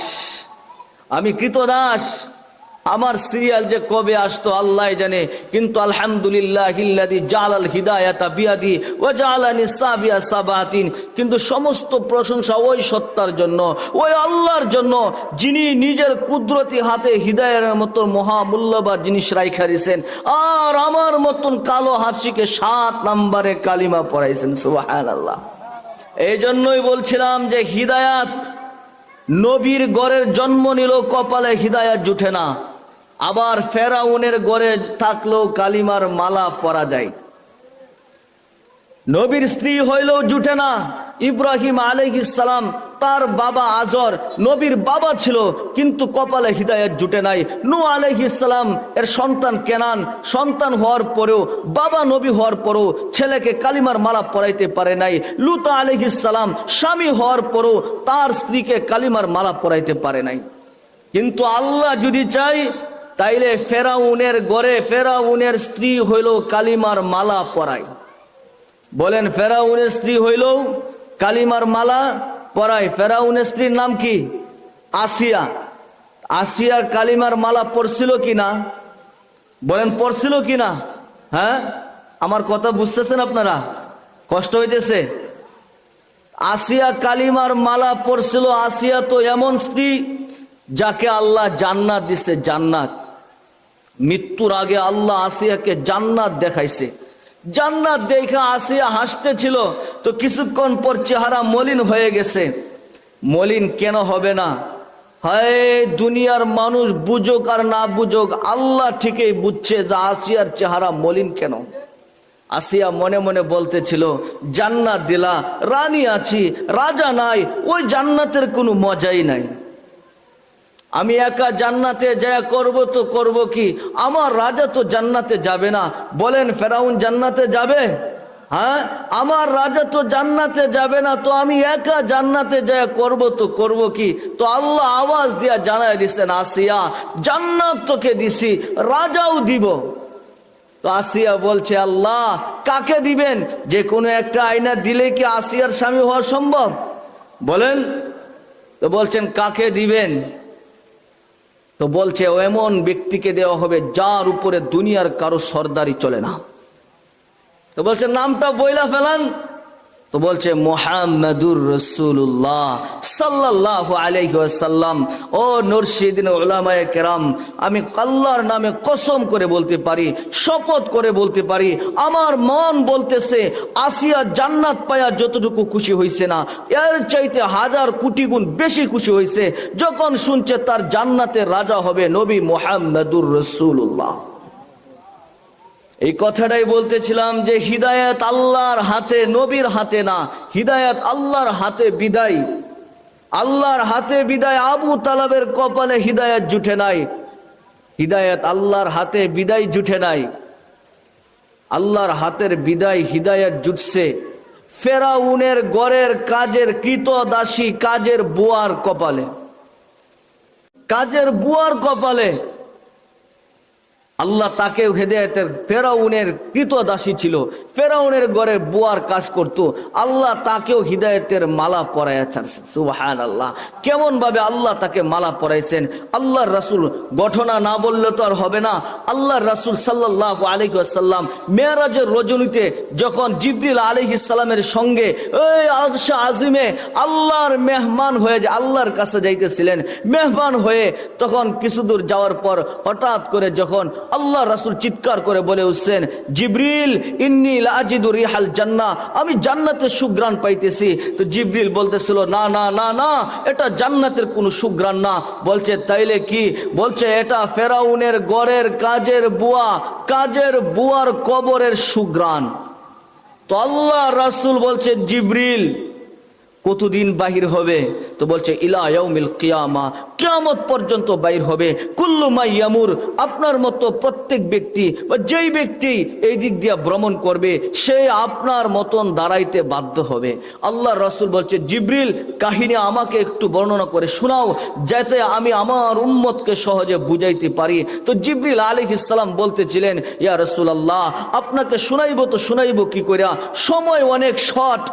আমার সিরিয়াল যে কবে আসতো আল্লাহ জানে, কিন্তু আলহামদুলিল্লাহিল্লাযী জাআলাল হিদায়াতা বিয়াদি ওয়া জাআলানি সাবিয়া সাবাতিন, কিন্তু সমস্ত প্রশংসা ওই সত্তার জন্য, ওই আল্লাহর জন্য যিনি নিজের কুদরতি হাতে হিদায়াতের মতো মহামূল্যবান জিনিস রাইখা দিয়েছেন, আর আমার মতন কালো হাফসিকে 7 নম্বরে কালিমা পড়াইছেন। সুবহানাল্লাহ। এই জন্যই বলছিলাম যে হিদায়াত, নবীর ঘরের জন্ম নিল কপালে হিদায়াত জুটে না, আবার ফেরাউনের ঘরে থাকলেও কালিমার মালা পরা যায়। নবীর স্ত্রী হইলেও জুটে না। ইব্রাহিম আলাইহিস সালাম, তার বাবা আজর নবীর বাবা ছিল, কিন্তু কপালে হিদায়াত জুটে নাই। নূহ আলাইহিস সালাম এর সন্তান কেনান, সন্তান হওয়ার পরেও, বাবা নবী হওয়ার পরেও ছেলেকে কালিমার মালা পরাইতে পারে নাই। লূত আলাইহিস সালাম স্বামী হওয়ার পরেও তার স্ত্রীকে কালিমার মালা পরাইতে পারে নাই। কিন্তু আল্লাহ যদি চাই তাইলে ফেরাউনের ঘরে ফেরাউনের স্ত্রী হইল কালিমার মালা পরায়। বলেন, ফেরাউনের স্ত্রী হইল কালিমার মালা পরায়। ফেরাউনের স্ত্রীর নাম কি? আসিয়া। আসিয়া কালিমার মালা পরছিল কিনা? বলেন, পরছিল কিনা? হ্যাঁ, আমার কথা বুঝতেছেন আপনারা? কষ্ট হইতেছে? আসিয়া কালিমার মালা পরছিল। আসিয়া তো এমন স্ত্রী যাকে আল্লাহ জান্নাত দিছে, জান্নাত। মৃত্যুর আগে আল্লাহ আসিয়াকে জান্নাত দেখাইছে। জান্নাত দেখা আসিয়া হাসতেছিল, তো কিছুক্ষণ পর চেহারা মলিন হয়ে গেছে। মলিন কেন হবে না? হায়, দুনিয়ার মানুষ বুঝুক আর না বুঝুক, আল্লাহ ঠিকই বুঝছে যে আসিয়ার চেহারা মলিন কেন। আসিয়া মনে মনে বলতেছিল, জান্নাত দিলা, রানী আছি, রাজা নাই, ওই জান্নাতের কোনো মজাই নাই। আমি একা জান্নাতে যায় করব তো করব কি? আমার রাজা তো জান্নাতে যাবে না। বলেন, ফেরাউন জান্নাতে যাবে? হ্যাঁ, আমার রাজা তো জান্নাতে যাবে না, তো আমি একা জান্নাতে যায় করব তো করব কি? তো আল্লাহ আওয়াজ দিয়া জানায় দিছেন, আসিয়া জান্নাত তোকে দিছি, রাজাও দিব। তো আসিয়া বলছে, আল্লাহ কাকে দিবেন? যে কোনো একটা আয়না দিলে কি আসিয়ার স্বামী হওয়া সম্ভব? বলেন। তো বলছেন, কাকে দিবেন? তো বলছে, এমন ব্যক্তিকে দেওয়া হবে যার উপরে দুনিয়ার কারো সরদারি চলে না। তো বলছে, নামটা বইলা ফেলান। তো বলছে, মুহাম্মাদুর রাসূলুল্লাহ সাল্লাল্লাহু আলাইহি ওয়াসাল্লাম। ও মুর্শিদিন উলামায়ে কেরাম, আমি আল্লাহর নামে কসম করে বলতে পারি, শপথ করে বলতে পারি, আমার মন বলতেছে আসিয়া জান্নাত পায়া যতটুকু খুশি হইছে না, এর চাইতে 1000 কোটি গুণ বেশি খুশি হইছে যখন শুনছে তার জান্নাতের রাজা হবে নবী মুহাম্মাদুর রাসূলুল্লাহ। এই কথাটাই বলতেছিলাম যে হিদায়াত আল্লাহর হাতে, নবীর হাতে না। হিদায়াত আল্লাহর হাতে বিদায়, আল্লাহর হাতে বিদায়। আবু তালেবের কপালে হিদায়াত জুটে নাই, হিদায়াত আল্লাহর হাতে বিদায় জুটে নাই। আল্লাহর হাতের বিদায় হিদায়াত জুটছে ফেরাউনের ঘরের কাজের কৃতদাসী, কাজের বুয়ার কপালে, কাজের বুয়ার কপালে। আল্লাহ তাকেও হেদায়েতের, ফেরাউনের কৃতদাসী ছিল, ফেরাউনের ঘরে বুয়ার কাজ করত, আল্লাহ তাকেও হিদায়েতের মালা পরাইয়া ছাড়ছেন। সুবহানাল্লাহ। কেমন ভাবে আল্লাহ তাকে মালা পরাইছেন? আল্লাহর রাসূল, ঘটনা না বললে তো আর হবে না। আল্লাহর রাসূল সাল্লাল্লাহু আলাইহি ওয়াসাল্লাম মেরাজের রজনীতে যখন জিবরিল আলাইহিস সালামের সঙ্গে ওই আরশ আজিমে আল্লাহর মেহমান হয়ে, আল্লাহর কাছে যাইতেছিলেন মেহমান হয়ে, তখন কিছু দূর যাওয়ার পর হঠাৎ করে যখন আল্লাহ রাসূল চিৎকার করে বলে উঠছেন, জিবরিল ইন্নী লা আজিদু রিহাল জান্নাহ, আমি জান্নাতের সুঘ্রাণ পাইতেছি। তো জিবরিল বলতেছিল, না না না না, এটা জান্নাতের কোনো সুঘ্রাণ না। বলছে, তাইলে কি? বলছে, এটা ফেরাউনের ঘরের কাজের বুয়া, কাজের বুয়ার কবরের সুঘ্রাণ। তো আল্লাহ রাসূল বলছে, জিবরিল কতদিন বাহির হবে? তো বলছে, ইলা ইয়াউমিল কিয়ামা, কিয়ামত পর্যন্ত বাহির হবে। কুল্লু মা ইয়ামুর, আপনার মতো প্রত্যেক ব্যক্তি বা যেই ব্যক্তি এই দিক দিয়ে ভ্রমণ করবে সে আপনার মতন দাঁড়াইতে বাধ্য হবে। আল্লাহ রাসূল বলছে, জিবরিল কাহিনী আমাকে একটু বর্ণনা করে শোনাও, যাতে আমি আমার উম্মতকে সহজে বুঝাইতে পারি। তো জিবরিল আলাইহিস সালাম বলতেছিলেন, ইয়া রাসূলুল্লাহ, আপনাকে শোনাইবো তো শোনাইবো কি কইরা, সময় অনেক শর্ট,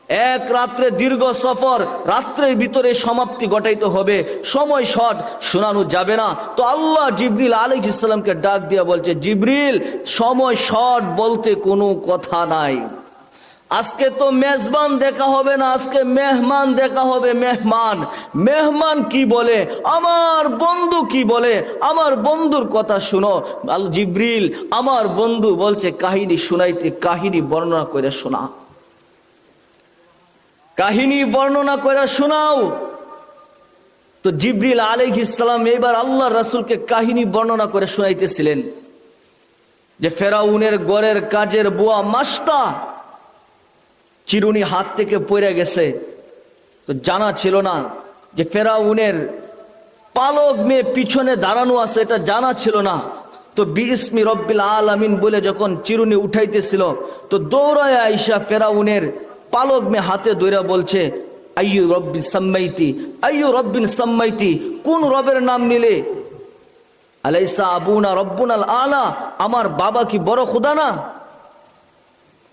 এক রাত্রে দীর্ঘ সফর, রাত্রের ভিতরে সমাপ্তি ঘটাইতে হবে, সময় শর্ট, শোনানো যাবে না। তো আল্লাহ জিবরিল আলাইহিস সালামকে ডাক দিয়া বলছে, জিবরিল সময় শর্ট বলতে কোনো কথা নাই, আজকে তো মেজবান দেখা হবে না, আজকে মেহমান দেখা হবে। মেহমান মেহমান কি বলে, আমার বন্ধু কি বলে, আমার বন্ধুর কথা শুনো। আল জিবরিল আমার বন্ধু বলছে কাহিনী শুনাইতে, কাহিনী বর্ণনা করে শোনা, কাহিনী বর্ণনা করে শোনাও। তো জিবরিল আলাইহিস সালাম এবার আল্লাহ রাসূলকে কাহিনী বর্ণনা করে শোনাইতেছিলেন যে ফেরাউনের গড়ের কাজের বুয়া মাস্তা চিরুনি হাত থেকে পড়ে গেছে। তো জানা ছিল না যে ফেরাউনের পালক মেয়ে পিছনে দাঁড়ানো আছে, এটা জানা ছিল না। তো বিসমি রব্বিল আলামিন বলে যখন চিরুনি উঠাইতেছিল, তো দৌড়ায় আইসা ফেরাউনের পালক মেয়ে হাতে ধরে বলছে, আইয়ু রব্বিন সাম্মাইতি, আইয়ু রব্বিন সাম্মাইতি, কোন রবের নাম নিলে? আলাইসা আবুনা রব্বুনাল আলা, আমার বাবা কি বড় খোদা না?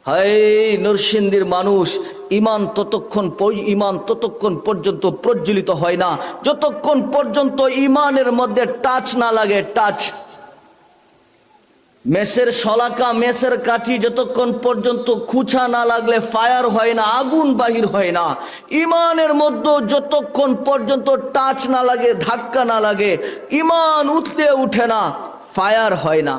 হায় নরসিংদীর মানুষ, ইমান ততক্ষণ পর্যন্ত প্রজ্বলিত হয় না যতক্ষণ পর্যন্ত ইমানের মধ্যে টাচ না লাগে। টাচ, মেসের শলাকা, মেসের কাঠি যতক্ষণ পর্যন্ত খুঁচা না লাগলে ফায়ার হয় না, আগুন বাহির হয় না। ইমানের মধ্যে যতক্ষণ পর্যন্ত টাচ না লাগে, ধাক্কা না লাগে, ইমান উঠলে উঠে না, ফায়ার হয় না।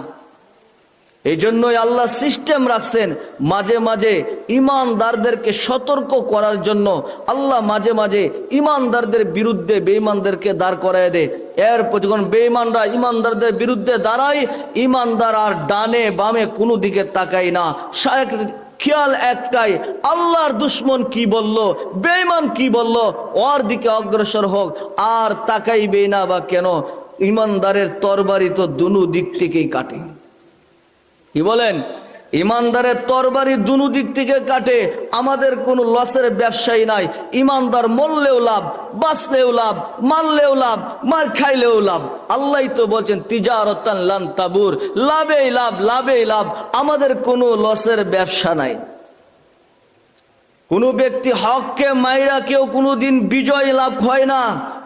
এই জন্যই আল্লাহ সিস্টেম রাখছেন, মাঝে মাঝে ইমানদারদেরকে সতর্ক করার জন্য আল্লাহ মাঝে মাঝে ইমানদারদের বিরুদ্ধে বেঈমানদেরকে দাঁড় করায় দেয়। এরপর যখন বেঈমানরা ইমানদারদের বিরুদ্ধে দাঁড়ায়, ইমানদার আর ডানে বামে কোনো দিকে তাকায় না, খেয়াল একটাই, আল্লাহর দুশ্মন কি বলল, বেঈমান কি বলল, ওর দিকে অগ্রসর হোক, আর তাকাইবে না বা কেন? ইমানদারের তরবারি তো দুনো দিক থেকেই কাটে। কি বলেন? ইমানদারের তরবারি দুনো দিক থেকে কাটে। আমাদের কোনো লসের ব্যবসায়ী নাই। ইমানদার মরলেও লাভ, বাঁচলেও লাভ, মারলেও লাভ, মার খাইলেও লাভ। আল্লাহ তো বলছেন তিজারাতান লান তাবুর, লাভেই লাভ, লাভেই লাভ। আমাদের কোনো লসের ব্যবসা নাই। কোনো ব্যক্তি হককে মাইরা কেউ কোনোদিন বিজয় লাভ হয় না,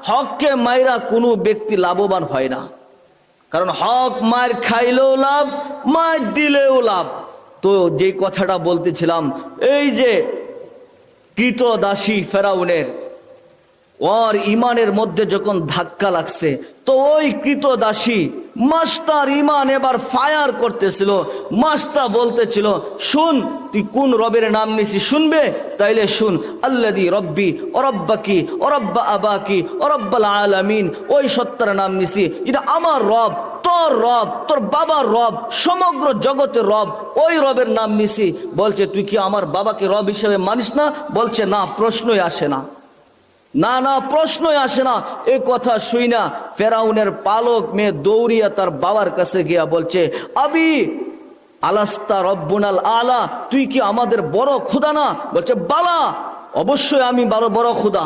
হককে মাইরা কোনো ব্যক্তি লাভবান হয় না। কারণ হক মার খাইলেও লাভ, মার দিলেও লাভ। তো যে কথাটা বলতেছিলাম, এই যে কৃতদাসী ফেরাউনের, ওর ইমানের মধ্যে যখন ধাক্কা লাগছে, তো ওই কৃতদাসী মাস্টার ইমান এবার ফায়ার করতেছিল। মাস্টার বলতেছিল, শুন, তুই কোন রবের নাম নিছি শুনবে? তাইলে শুন, আল্লাযী রব্বি ওয়া রব্বাকি ওয়া রব্বা আবাকি ওয়া রব্বাল আলামিন, ওই সত্তার নাম নিছি যেটা আমার রব, তোর রব, তোর বাবার রব, সমগ্র জগতের রব, ওই রবের নাম নিছি। বলছে তুই কি আমার বাবাকে রব হিসেবে মানিস না? বলছে না, প্রশ্নই আসে না, না না, প্রশ্নই আসে না। এই কথা শুই না ফেরাউনের পালক মেয়ে দৌড়িয়া তার বাবার কাছে গিয়া বলছে, আবি আলাস্তা রব্বুনাল আলা, তুই কি আমাদের বড় খোদা না? বলছে বালা, অবশ্যই আমি বড় খোদা।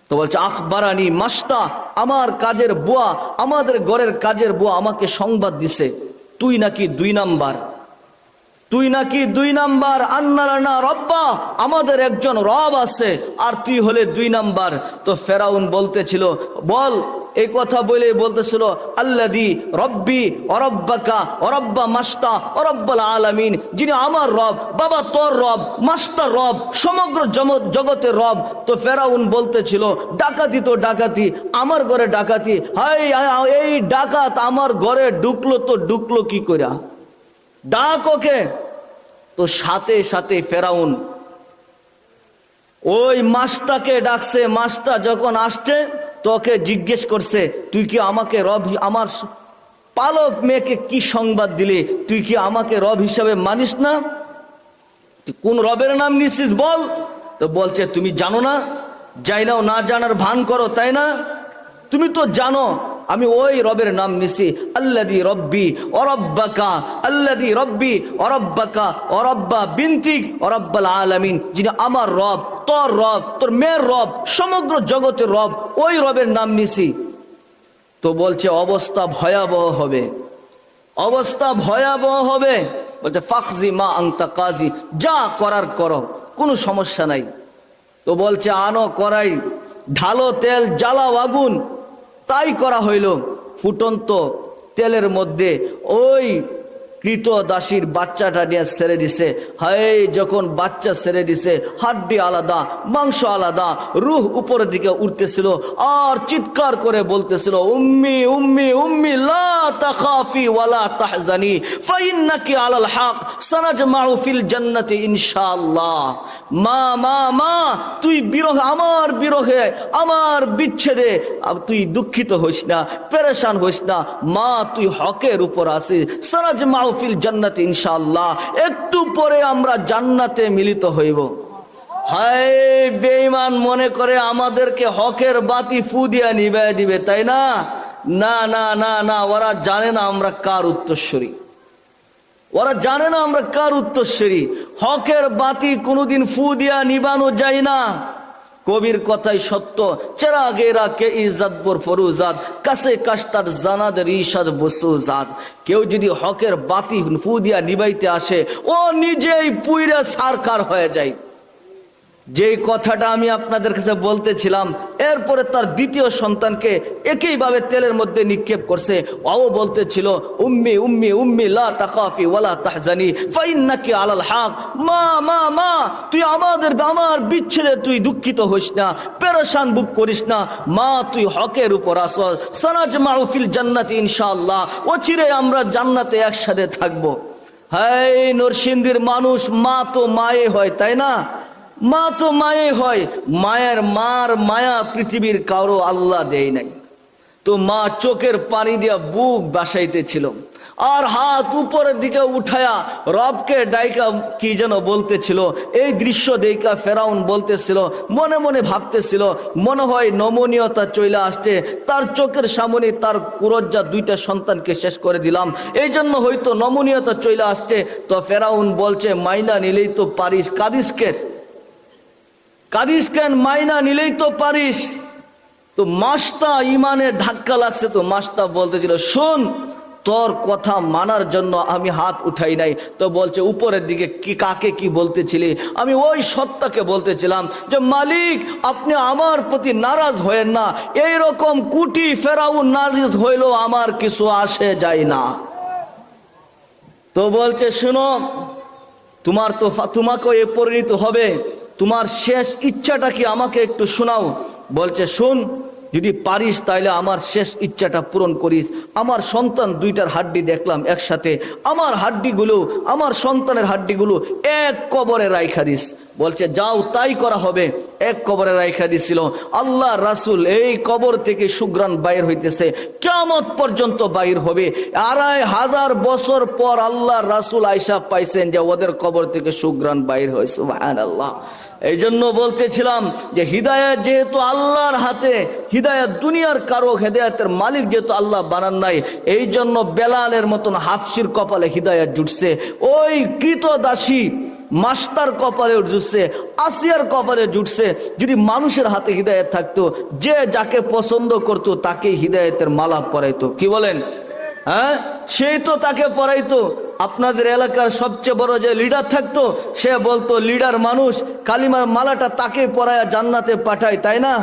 তো বলছে আখবারানি মাস্তা, আমার কাজের বুয়া, আমাদের ঘরের কাজের বুয়া আমাকে সংবাদ দিছে তুই নাকি 2 নাম্বার, তুই নাকি 2 নাম্বার। আন্নালানা রব্বা, আমাদের একজন রব আছে, আর তুই হলে 2 নাম্বার। তো ফেরাউন বলতেছিল, বল, এই কথা বলে বলতেছিল, আল্লাযী রব্বি ওয়া রব্বাকা ওয়া রব্বা মাস্তা ওয়া রব্বাল আলামিন, যিনি আমার রব, বাবা তোর রব, মাস্টার রব, সমগ্র জগতের রব। তো ফেরাউন বলতেছিল, ডাকাতি তো ডাকাতি, আমার ঘরে ডাকাতি, হাই এই ডাকাত আমার ঘরে ঢুকলো, তো ঢুকলো কি কইরা? ডাক ওকে। তো সাথে সাথে ফেরাউন ওই মাস্টারকে ডাকছে। মাস্টার যখন আসছে, তোকে জিজ্ঞেস করছে, তুই কি আমাকে রব, আমার পালক মেয়েকে কি সংবাদ দিলি? তুই কি আমাকে রব হিসাবে মানিস না? তুই কোন রবের নাম নিছিস বল? তো বলছে, তুমি জানো না? যাই নাও, না জানার ভান করো, তাই না? তুমি তো জানো আমি ওই রবের নাম নিছি, আল্লাযী রব্বি ওয়া রব্বাকা, আল্লাযী রব্বি ওয়া রব্বাকা ওয়া রব্বা বিনতিক ওয়া রব্বাল আলামিন, যিনি আমার রব, তোর রব, তোর মেয়ের রব, সমগ্র জগতের রব, ওই রবের নাম নিছি। তো বলছে অবস্থা ভয়াবহ হবে, অবস্থা ভয়াবহ হবে। বলছে ফাকজি মা আনতা কাজী, যা করার করো, কোনো সমস্যা নাই। তো বলছে আনো কড়াই, ঢালো তেল, জ্বালাও আগুন। তাই করা হইল। ফুটন্ত তেলের মধ্যে ওই কৃত দাসীর বাচ্চাটা নিয়ে ছেড়ে দিছে। হায়, যখন বাচ্চা ছেড়ে দিছে, হাড্ডি আলাদা, মাংস আলাদা, রূহ উপরের দিকে উঠতেছিল আর চিৎকার করে বলতেছিল, উম্মি উম্মি উম্মি লা তাখাফি ওয়ালা তাহজানি ফাইন্নাকি আলাল হক সানাজমাউ ফিল জান্নাতি ইনশাআল্লাহ। মা মা মা, তুই বিরহে, আমার বিরহে, আমার বিচ্ছেদে তুই দুঃখিত হইস না, পেরেশান হইস না। মা, তুই হকের উপর আছিস। সানাজমাউ ফিল জান্নাতি ইনশাআল্লাহ, একটু পরে আমরা জান্নাতে মিলিত হইব। হায়, বেঈমান মনে করে আমাদেরকে হকের বাতি ফু দিয়া নিভাইয়া দিবে, তাই না? না না না না, ওরা জানে না আমরা কার উত্তরসূরি। ওরা জানে না আমরা কার উত্তরসূরি। হকের বাতি কোনোদিন ফু দিয়া নিবানো যায় না। কবির কথাই সত্য, চেরাগেরা কে ইজ্জত পর ফরুজাত কাছে কাস্তার জানাদের ইশাদ বসুজাত। কেউ যদি হকের বাতি ফু দিয়া নিবাইতে আসে, ও নিজেই পুইরা সারকার হয়ে যায়। যেই কথাটা আমি আপনাদের কাছে বলতেছিলাম, এরপরে তার দ্বিতীয় সন্তানকে একইভাবে তেলের মধ্যে নিক্ষেপ করছে। ও বলতেছিল, উম্মি উম্মি উম্মি লা তাখাফি ওয়ালা তাহজানি ফাইন্নাকি আলাল হক। মা মা মা, তুই আমার বিচ্ছেদে তুই দুঃখিত হইস না, পেরেশান বুক করিস না। মা, তুই হকের উপর আসস। সানাজমাউ ফিল জান্নাতি ইনশাআল্লাহ, অচিরে আমরা জান্নাতে একসাথে থাকবো। হায়, নরসিংদীর মানুষ, মা তো মায়ে হয়, তাই না? মা তো মায়ে হয়। মায়ের মার মায়া পৃথিবীর কারো আল্লাহ দেয় নাই। তো মা চোখের পানি দিয়া বুক বাসাইতেছিল আর হাত উপরের দিকে উঠায়া রবকে ডাইকা কি যেন বলতেছিল। এই দৃশ্য দেখা ফেরাউন বলতেছিল, মনে মনে ভাবতেছিল, মনে হয় নমনীয়তা চলে আসছে তার চোখের সামনে, তার কুরজ্জা দুইটা সন্তানকে শেষ করে দিলাম, এই জন্য হয়তো নমনীয়তা চলে আসছে। তো ফেরাউন বলছে, মাইনা নিলেই তো পারিস, কাদিস কেন, মাইনা নিলেই তো পারিস। তো মাস্তা ইমানে ধাক্কা লাগছে। তো মাস্তা বলতেছিল, শোন, তোর কথা মানার জন্য আমি হাত উঠাই নাই। তো বলছে, উপরের দিকে কি কাকে কি বলতেছিলি? আমি ওই সত্তাকে বলতেছিলাম যে মালিক, আপনি আমার প্রতি নারাজ হয়েন না। এইরকম কুটি ফেরাউন নারাজ হইলেও আমার কিছু আসে যায় না। তো বলছে, শুনো, তোমাকেও এ পরিণত হবে। তোমার শেষ ইচ্ছাটা কি আমাকে একটু শোনাও। বলছে, শুন, যদি পারিস তাইলে আমার শেষ ইচ্ছাটা পূরণ করিস। আমার সন্তান দুইটার হাড্ডি দেখলাম একসাথে, আমার হাড্ডিগুলো, আমার সন্তানের হাড্ডিগুলো এক কবরে রাইখা দিস। বলছে, যাও, তাই করা হবে। এক কবরে রাইখা দিছিল। আল্লাহ রাসূল এই কবর থেকে সুঘ্রাণ বাইর হইতেছে, কিয়ামত পর্যন্ত বাইর হবে। ২৫০০ বছর পর আল্লাহ রাসূল আয়েশা পাইছেন যে ওদের কবর থেকে সুঘ্রাণ বাইর হয়। সুবহানাল্লাহ। এই জন্য বলতেছিলাম যে হিদায়াত যেহেতু আল্লাহর হাতে, হিদায়াত দুনিয়ার কারো, হিদায়াতের মালিক যেহেতু আল্লাহ বানান নাই, এই জন্য বেলালের মতন হাফসির কপালে হিদায়াত জুটছে, ওই কৃত দাসী মাস্টার কপালে জুটছে, আসিয়ার কপালে জুটছে। যদি মানুষের হাতে হিদায়াত থাকতো, যে যাকে পছন্দ করতো তাকে হিদায়াতের মালা পরাইতো। কি বলেন? হ্যাঁ, সেই তো তাকে পড়াইতো। আপনাদের এলাকার সবচেয়ে বড় যে লিডার থাকতো, সে বলতো লিডার মানুষ, কালিমার মালাটা তাকে পরায়া জান্নাতে পাঠায়, তাই না?